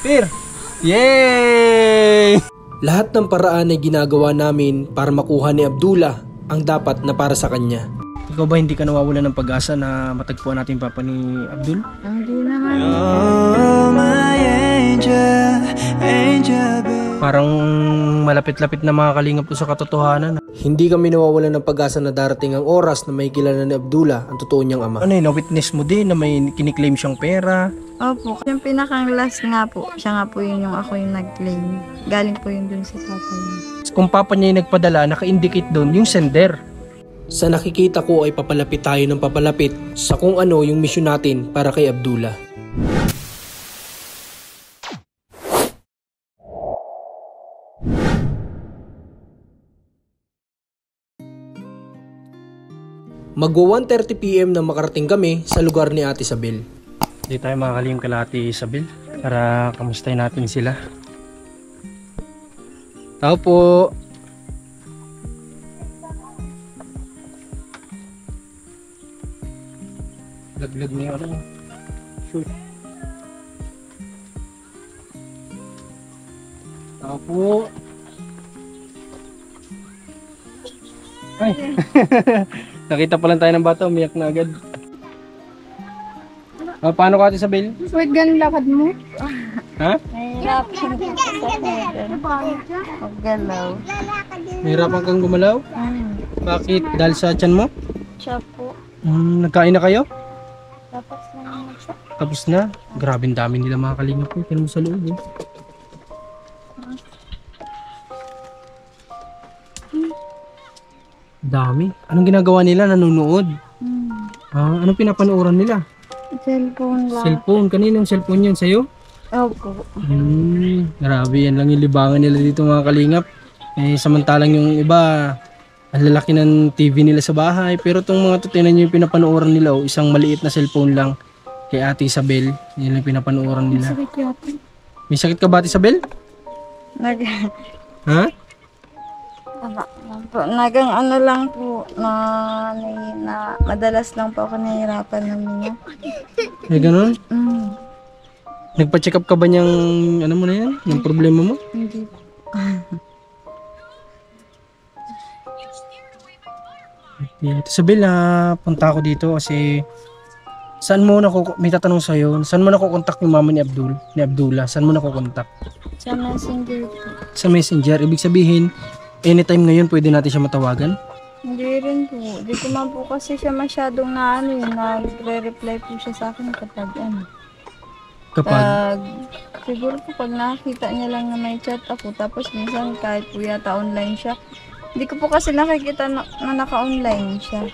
Appear! Yay! Lahat ng paraan ay ginagawa namin para makuha ni Abdullah ang dapat na para sa kanya. Ikaw ba hindi ka nawawalan ng pag-asa na matagpuan natin papa ni Abdul? Hindi naman. Parang malapit-lapit na mga kalingap ko sa katotohanan. Hindi kami nawawalan ng pag-asa na darating ang oras na may kilala ni Abdullah ang totoo niyang ama. Ano yun, na-witness mo din na may kiniklaim siyang pera? Opo, yung pinakang last nga po, siya nga po yun yung ako yung nag-claim. Galing po yun dun sa papa niya. Kung papa niya yung nagpadala, naka-indicate doon yung sender. Sa nakikita ko ay papalapit tayo ng papalapit sa kung ano yung mission natin para kay Abdullah. Magwa 1:30 PM na makarating kami sa lugar ni Ate Isabel. Hindi tayo makakalim kala Ate Isabel para kamustahin natin sila. Tao po. Laglag niya ano. Shoot. Tao po. Ay. Nakita pa lang tayo ng bata, umiyak na agad. Paano ka Ate Isabel? Wait, ganun lakad mo? Ha? Nahihirap siya maggalaw. Nahihirapan kang gumalaw? Bakit? Dahil sa tiyan mo? Siya po. Nagkain na kayo? Tapos na siya. Tapos na? Grabe dami nila mga kalingap ko. Tignan mo sa loob. Dami. Anong ginagawa nila? Nanonood? Anong pinapanooran nila? Cellphone lang. Cellphone? Kanino yung cellphone yun? Sa'yo? Opo. Grabe. Yan lang yung libangan nila dito mga kalingap. Samantalang yung iba, ang lalaki ng TV nila sa bahay. Pero itong mga tutinan nyo yung pinapanooran nila. Isang maliit na cellphone lang kay Ate Isabel. Yan lang yung pinapanooran nila. Sakit yata. May sakit ka ba Ate Isabel? Ha? Nagang ano lang po na madalas lang po ako nahihirapan ng mga. Ay ganun? Nagpa-check up ka ba niyang ano mo na yan? Yung problema mo? Hindi po. Ate Isabel, punta ako dito kasi saan mo may tatanong sa'yo, saan mo nakukontak yung mama ni Abdullah? Saan mo nakukontak? Sa messenger po. Sa messenger, ibig sabihin anytime ngayon pwede natin siya matawagan? Hindi rin po. Di ko man po kasi siya masyadong nagre-reply po siya sa akin kapag siguro po pag nakita niya lang na may chat ako, tapos minsan kahit po yata online siya. Hindi ko po kasi nakikita na naka-online siya.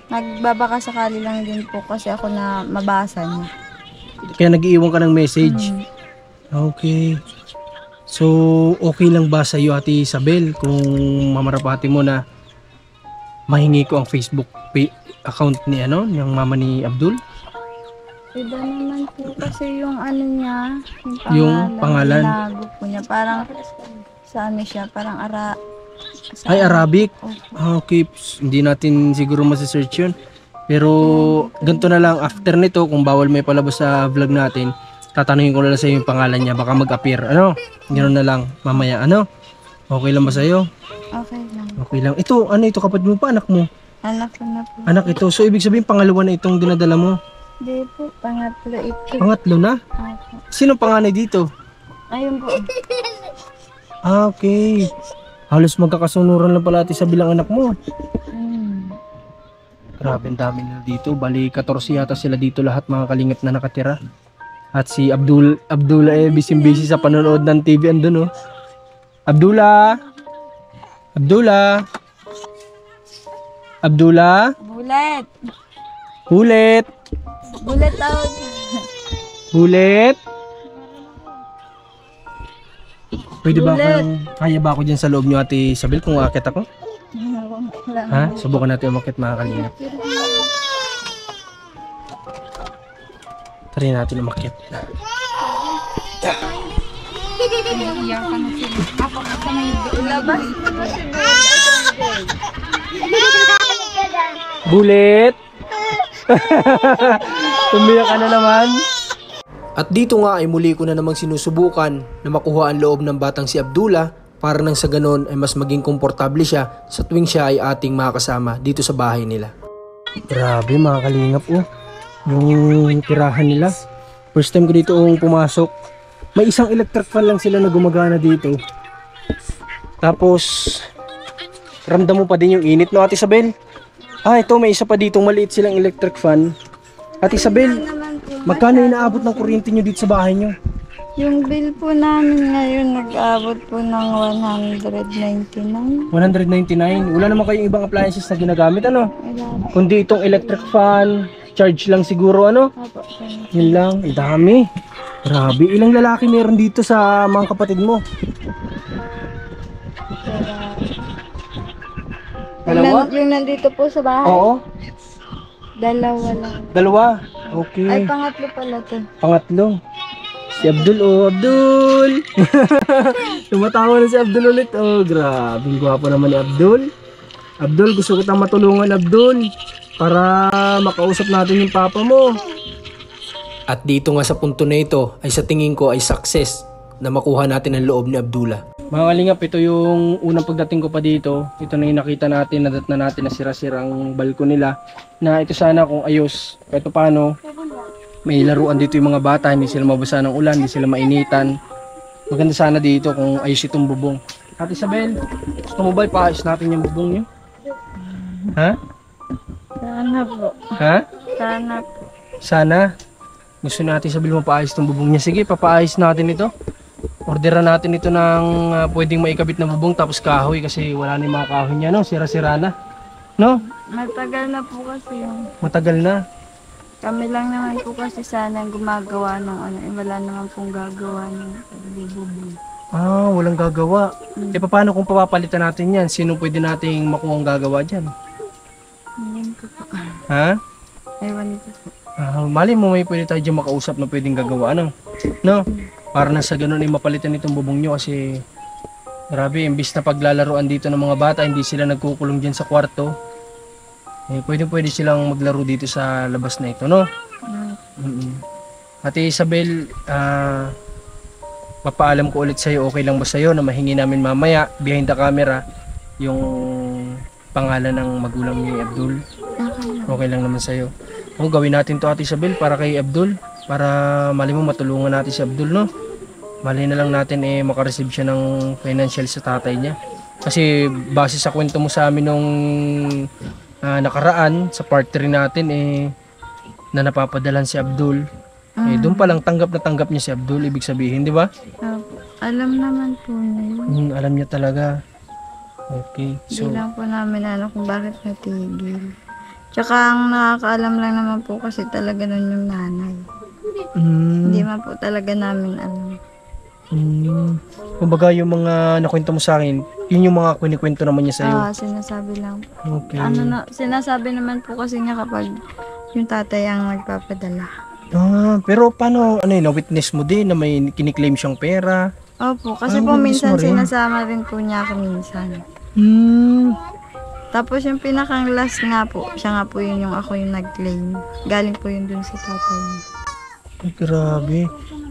Nagbabaka sakali lang din po kasi ako na mabasa niya. Kaya nag-iiwan ka ng message? Okay. So, okay lang ba sa iyo Ate Isabel kung mamarapati mo na mahingi ko ang Facebook account ni yung mama ni Abdul? Iba naman po kasi yung niya, yung pangalan. Binago po niya. Parang sa siya, parang Ay, Arabic? Okay, hindi natin siguro masisearch yun. Pero ganito na lang, after nito, kung bawal may palabas sa vlog natin, tatanungin ko na lang sa iyo yung pangalan niya, baka mag-appear. Ganoon na lang, mamaya. Okay lang ba sa iyo? Okay lang. Okay lang. Ito, ito kapatid mo pa, anak mo? Anak ko na po. Anak ito. So, ibig sabihin, pangalawa na itong dinadala mo? Hindi po, pangatlo ito. Pangatlo na? Opo. Sino panganay dito? Ayun po. Okay. Halos magkakasunuran lang pala sa bilang anak mo. Grabe, ang dami nila dito. Bali, 14 yata sila dito lahat mga kalingap na nakatira. At si Abdullah busy sa panonood ng TV andun Abdullah! Abdullah! Abdullah! Bulet! Bulet! Bulet out! Bulet! Pwede ba kaya ba ako dyan sa loob nyo Ate Isabel kung umakit ako? Ha? Subukan natin umakit mga kalingap. Try natin umakit. Bulet! Tumiyak ka na naman. At dito nga ay muli ko na namang sinusubukan na makuha ang loob ng batang si Abdullah para nang sa ganon ay mas maging komportable siya sa tuwing siya ay ating makakasama dito sa bahay nila. Grabe mga kalingap yung tirahan nila. First time ko dito pumasok. May isang electric fan lang sila na gumagana dito. Tapos ramdam mo pa din yung init, no Ate Isabel? Ito may isa pa dito maliit silang electric fan. Ate Isabel, magkano inaabot ng kuryente nyo dito sa bahay nyo? Yung bill po namin ngayon nag-abot po ng 199. 199. Wala naman kayong ibang appliances na ginagamit, ano? Wala. Kundi itong electric fan, charge lang siguro, ano? Opo. Yun lang, dami. Grabe, ilang lalaki meron dito sa mga kapatid mo? Dalawa? Yung nandito po sa bahay? Oo. Dalawa lang. Dalawa? Okay. Ay, pangatlo pala to. Pangatlo. Si Abdul, Abdul! Tumatawa na si Abdul ulit. Grabe, gwapo naman ni Abdul. Abdul, gusto kitang matulungan, Abdul. Para makausap natin yung papa mo. At dito nga sa punto na ito, ay sa tingin ko ay success na makuha natin ang loob ni Abdullah. Mga kalingap, ito yung unang pagdating ko pa dito. Ito na yung nakita natin, nadat na natin na sira-sirang balko nila. Na ito sana kung ayos, kahit paano, may laruan dito yung mga bata, hindi sila mabasa ng ulan, hindi sila mainitan. Maganda sana dito kung ayos itong bubong. Ate Isabel, gusto mo ba ipaayos natin yung bubong nyo? Ha? Sana po. Ha? Sana po. Sana. Gusto natin Isabel mapaayos itong bubong niya. Sige, papaayos natin ito. Orderan natin ito ng pwedeng maikabit na bubong tapos kahoy kasi wala na yung mga kahoy niya, no? Sira-sira na. No? Matagal na po kasi yung... Matagal na. Kami lang naman po kasi sana gumagawa ng ano. Wala naman pong gagawa ng bubong. Walang gagawa. Paano kung papapalitan natin yan? Sino pwede nating makuha ang gagawa dyan? Ewan ko po. Ha? Ewan ko po. Mali mo may pwede tayo dyan makausap na pwedeng gagawa, ano? No? Para na sa ganun ay mapalitan itong bubong nyo kasi grabe, imbis na paglalaroan dito ng mga bata, hindi sila nagkukulong dyan sa kwarto. Pwede silang maglaro dito sa labas na ito, no? Ate Isabel, papaalam ko ulit sa'yo, okay lang ba sa'yo na mahingi namin mamaya behind the camera yung pangalan ng magulang ni Abdul? Okay lang naman sa'yo. Gawin natin to Ate Isabel para kay Abdul, para mali mo matulungan natin si Abdul, no? Mali na lang natin makareceive siya ng financial sa tatay niya. Kasi base sa kwento mo sa amin nung nakaraan sa part 3 natin na napapadalan si Abdul. Doon pa lang tanggap na tanggap niya si Abdul, ibig sabihin, di ba? Alam naman po niya yun. Alam niya talaga. Okay. So, Hindi lang po namin kung bakit natigil. Tsaka ang nakakaalam lang naman po kasi talaga nun yung nanay. Hindi man po talaga namin alam. Kumbaga yung mga nakwento mo sa akin, yun yung mga kwento naman niya sa'yo. Sinasabi lang. Okay. Sinasabi naman po kasi niya kapag yung tatay ang nagpapadala. Pero paano, na-witness mo din na may kiniklaim siyang pera? Opo, kasi po witness minsan mo rin? sinasama rin po niya ako minsan. Tapos yung pinakang last nga po, siya nga po yung ako yung nag-claim. Galing po yun dun sa tatay niya. Ay, grabe.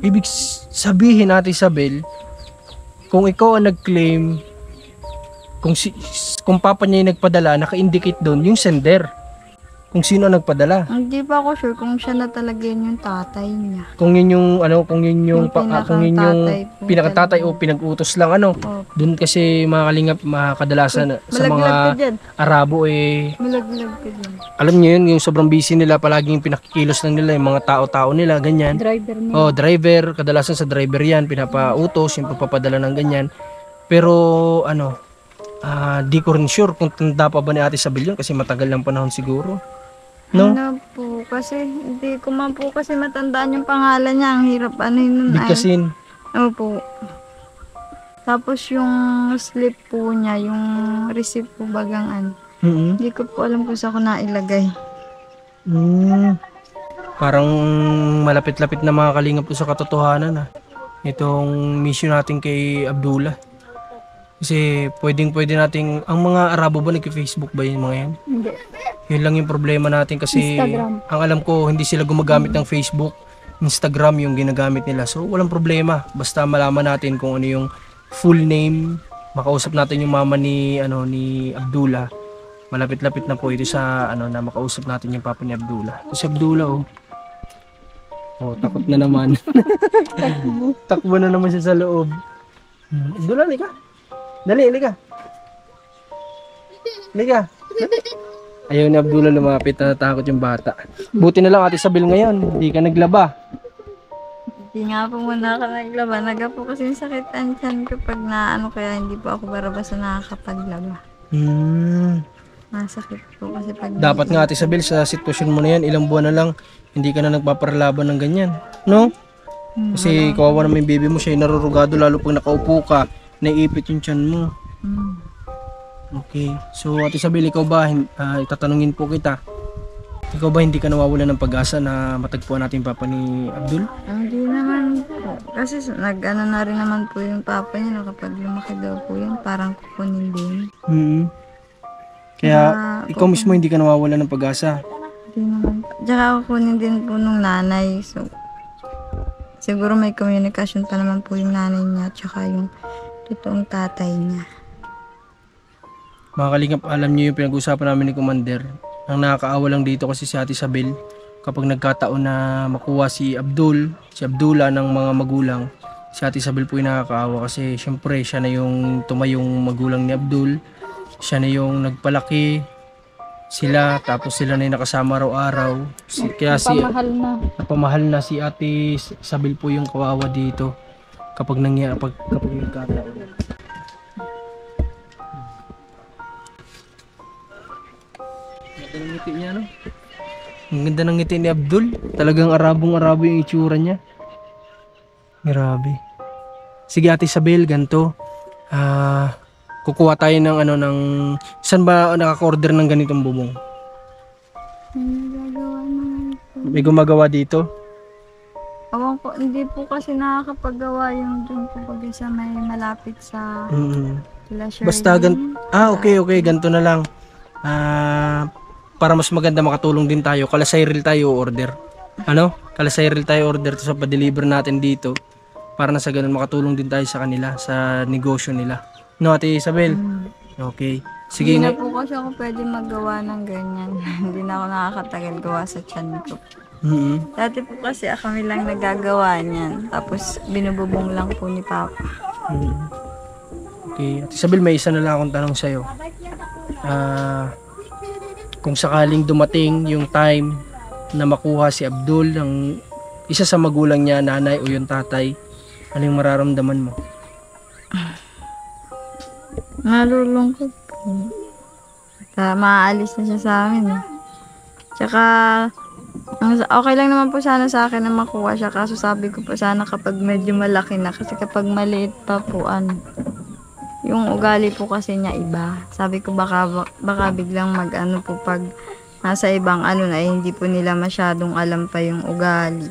Ibig sabihin Ate Isabel, kung ikaw ang nag-claim, kung papa niya yung nagpadala, naka-indicate doon yung sender. Kung sino ang nagpadala. Hindi pa ako sure kung siya na talaga yun yung tatay niya. Kung yun yung pinakatatay o pinag-utos lang Opo. Doon kasi mga kalingap kadalasan sa mga Malaglag ka dyan. Arabo Malaglag ka dyan. alam niyo yun, yung sobrang busy nila, palaging pinakikilos lang nila yung mga tao-tao nila, ganyan. Driver niya. Driver, kadalasan sa driver yan, pinapautos, yung pagpapadala ng ganyan. Pero di ko rin sure kung tanda pa ba ni Ate Isabel yun kasi matagal lang panahon siguro. No? Ano po, kasi hindi ko man po kasi matandaan yung pangalan niya. Ang hirap yun. Bigkasin. Opo. Tapos yung slip po niya, yung receipt po bagang Hindi ko po alam kung saan ko nailagay. Parang malapit-lapit na mga kalingap po sa katotohanan itong mission natin kay Abdullah. Kasi pwede nating, ang mga Arabo ba nag-Facebook ba yung mga yan? Hindi. Yun lang yung problema natin kasi Instagram. ang alam ko hindi sila gumagamit ng Facebook. Instagram yung ginagamit nila. So walang problema, basta malaman natin kung ano yung full name, makausap natin yung mama ni ni Abdullah. Malapit-lapit na po ito sa na makausap natin yung papa ni Abdullah. Ito si Abdullah oh. Oh, takot na naman. Takbo na naman siya sa loob. Abdullah, halika. Dali, halika. Halika. Ayaw ni Abdullah lumapit, natatakot yung bata. Buti na lang Ate Isabel ngayon, hindi ka naglaba. Hindi nga po muna ako naglaba. Naga po kasi yung sakit ang tiyan ko pag kaya hindi po ako basta nakakapaglaba. Masakit po kasi pag... Dapat nga Ate Isabel, sa sitwasyon mo na yan, ilang buwan na lang, hindi ka na nagpaparalaban ng ganyan. No? Kasi kawawa naman yung baby mo, siya yung narurugado lalo pag nakaupo ka, naiipit yung tiyan mo. Okay. So Ate Isabel, ikaw ba, itatanungin po kita, ikaw ba hindi ka nawawalan ng pag-asa na matagpuan natin yung papa ni Abdul? Hindi naman po. Kasi na rin naman po yung papa niya na kapag lumaki daw po yun, parang kukunin din. Kaya ikaw mismo hindi ka nawawalan ng pag-asa. Hindi naman. Tsaka kukunin din po nung nanay. So, siguro may communication pa naman po yung nanay niya tsaka yung totoong tatay niya. Mga kalingap, alam niyo yung pinag-usapan namin ni Commander. Ang nakakaawa lang dito kasi si Ate Isabel, kapag nagkataon na makuha si Abdullah ng mga magulang, si Ate Isabel po yung nakakaawa kasi syempre siya na yung tumayong magulang ni Abdul, siya na yung nagpalaki sila, tapos sila na yung nakasama araw-araw. Kaya napamahal na si Ate Isabel po yung kawawa dito kapag nagkataon. Ganda ng ngiti niya, no? Ang ganda ng ngiti ni Abdul. Talagang Arabong-Arabo yung itsura niya. Grabe. Sige Ate Isabel, ganito. Kukuha tayo ng saan ba nakaka-order ng ganitong bubong? May gumagawa dito? Awang po, hindi po kasi nakakapagawa yung dun po pag isa may malapit sa Basta okay, ganito na lang. Para mas maganda makatulong din tayo, Kalasayril tayo order. Kalasayril tayo order to sa pa-deliver natin dito. Para na sa ganun makatulong din tayo sa kanila, sa negosyo nila. No, Ate Isabel? Okay. Sige Hindi nga. na po kasi ako pwede magawa ng ganyan. Hindi na ako nakakatagal gawa sa tiyan ko. Dati po kasi kami lang nagagawa niyan. Tapos binububong lang po ni Papa. Okay. Ate Isabel, may isa na lang akong tanong sa'yo. Kung sakaling dumating yung time na makuha si Abdul ng isa sa magulang niya, nanay o yung tatay, ano yung mararamdaman mo? Malulungkot po. Maaalis na siya sa amin eh. Tsaka, okay lang naman po sana sa akin na makuha siya. Kaso sabi ko po sana kapag medyo malaki na. Kasi kapag maliit pa po, yung ugali po kasi niya iba. Sabi ko baka biglang po pag nasa ibang na hindi po nila masyadong alam pa yung ugali.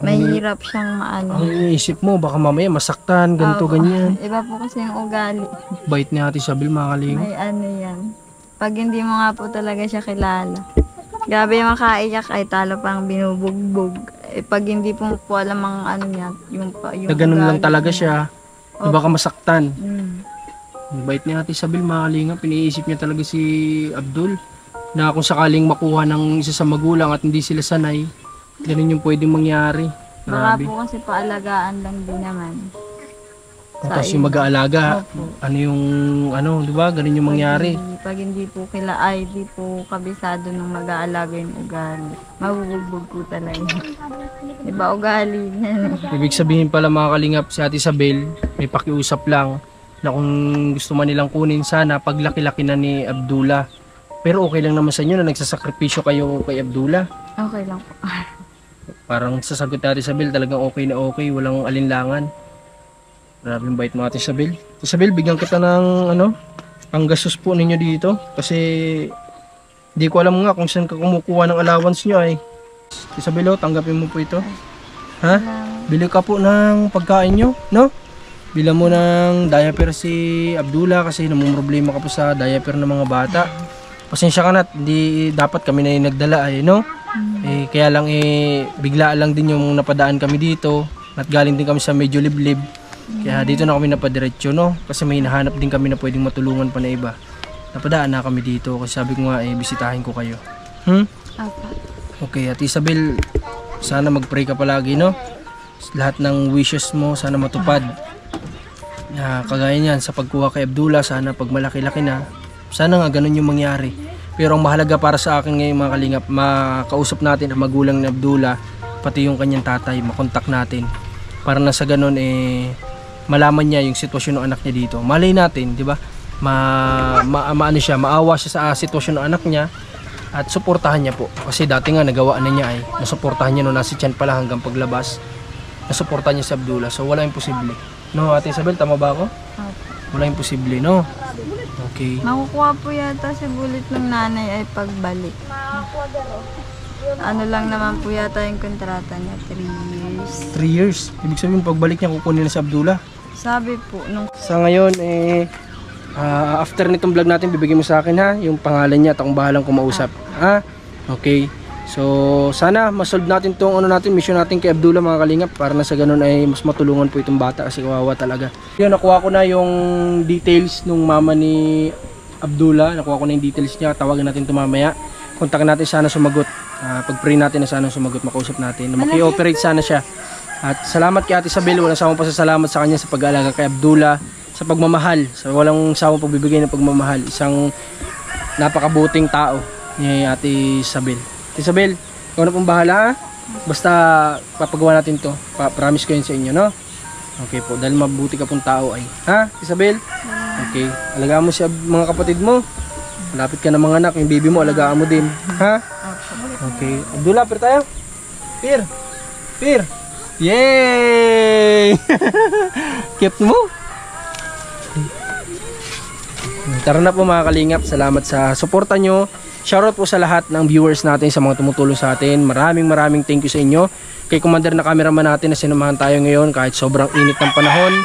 Mahirap siyang Ang iniisip mo, baka mamaya masaktan, ganito, ganyan. Iba po kasi yung ugali. Bait ni Ate Isabel, mga kalingap. May yan. Pag hindi mo nga po talaga siya kilala. Grabe yung makaiyak ay talo pang binubugbog. Pag hindi po alam ang niya, yung na ganun lang talaga siya. Baka masaktan. Bait ni Ate Isabel, mga kalingap. Iniisip niya talaga si Abdul na kung sakaling makuha ng isa sa magulang at hindi sila sanay, ganun yung pwedeng mangyari. Baka po kasi paalagaan lang din naman. Tapos yung mag-aalaga, di ba? Ganun yung mangyari. Pag hindi po di po kabisado ng mag-aalaga yung ugali. Mabubugbog po talaga. Diba ugali niya? Ibig sabihin pala, mga kalingap, si Ate Isabel, may pakiusap lang na kung gusto man nilang kunin sana paglaki-laki na ni Abdullah. Pero okay lang naman sa inyo na nagsasakripisyo kayo kay Abdullah. Okay lang po. Parang sasagot ni Ate Isabel, talagang okay na okay, walang alinlangan. Grabe yung bait mo, Ate Isabel. Ate Isabel, bigyan kita ng panggastos po ninyo dito. Kasi di ko alam nga kung saan ka kumukuha ng allowance nyo ay. Ate Isabel, tanggapin mo po ito. Ha? Bili ka po ng pagkain nyo, no? Bila mo ng diaper si Abdullah kasi namumroblema ka po sa diaper ng mga bata. Pasensya ka na, di dapat kami na yung nagdala ay, no? Kaya lang bigla lang din yung napadaan kami dito. At galing din kami sa medyo liblib. Kaya dito na kami napadiretso, no? Kasi may hinahanap din kami na pwedeng matulungan pa na iba. Napadaan na kami dito kasi sabi ko nga bisitahin ko kayo. Apa. Okay, at Isabel, sana mag-pray ka palagi, no? Lahat ng wishes mo sana matupad. Kagaya niyan sa pagkuha kay Abdullah, sana pag malaki-laki na, sana nga ganun yung mangyari. Pero ang mahalaga para sa akin ngayon mga kalingap, makausap natin ang magulang ni Abdullah, pati yung kanyang tatay, makontak natin. Para na sa ganun malaman niya yung sitwasyon ng anak niya dito. Malay natin, di ba? Maawa siya sa sitwasyon ng anak niya at suportahan niya po. Kasi dati nga nagawa na niya nasuportahan niya nung nasa tiyan pala hanggang paglabas. Nasuportahan niya si Abdullah. So wala imposible. No, Ate Isabel, tama ba ako? Wala imposible, no? Okay. Makukuha po yata si Bullet ng nanay ay pagbalik. Ano lang naman po yata yung kontrata niya, 3 years. 3 years. Ibig sabihin pagbalik niya kukunin na si Abdullah. Sabi po nung Sa ngayon after nitong vlog natin bibigyan mo sa akin ha yung pangalan niya at akong bahalang kumausap. Ha? Okay. So sana ma-solve natin tong mission natin kay Abdullah mga kalingap para na sa ganun ay mas matulungan po itong bata kasi kawawa talaga. Yun, nakuha ko na yung details nung mama ni Abdullah. Nakuha ko na yung details niya. Tawagan natin ito mamaya. Kontakin natin sana sumagot. Pag-pray natin na sana sumagot, makausap natin. Maki-operate sana siya. At salamat kay Ate Isabel. Walang sawang pasasalamat sa kanya sa pag-aalaga kay Abdullah. Sa pagmamahal. Sa walang sawang pagbibigay ng pagmamahal. Isang napakabuting tao ni Ate Isabel. Ate Isabel, ikaw na pong bahala ha? Basta papagawa natin to. Promise ko yun sa inyo, no? Okay po, dahil mabuti ka pong tao ay. Ha, Isabel? Okay, alagaan mo siya mga kapatid mo. Malapit ka na mga anak, yung baby mo, alagaan mo din. Ha? Okay, Abdullah, per tayo? Per! Yay! Cute mo? Tara na po mga kalingap, salamat sa suporta nyo. Shoutout po sa lahat ng viewers natin, sa mga tumutulong sa atin. Maraming thank you sa inyo. Kay Commander na cameraman natin na sinamahan tayo ngayon kahit sobrang init ng panahon.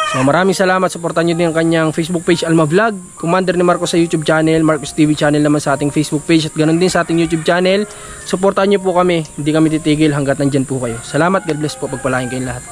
So maraming salamat. Suportahan nyo din ang kanyang Facebook page, Alma Vlog. Commander ni Marcos sa YouTube channel, Marcos TV channel naman sa ating Facebook page. At ganoon din sa ating YouTube channel. Suportahan nyo po kami. Hindi kami titigil hanggat nandyan po kayo. Salamat. God bless po. Pagpalain kayong lahat.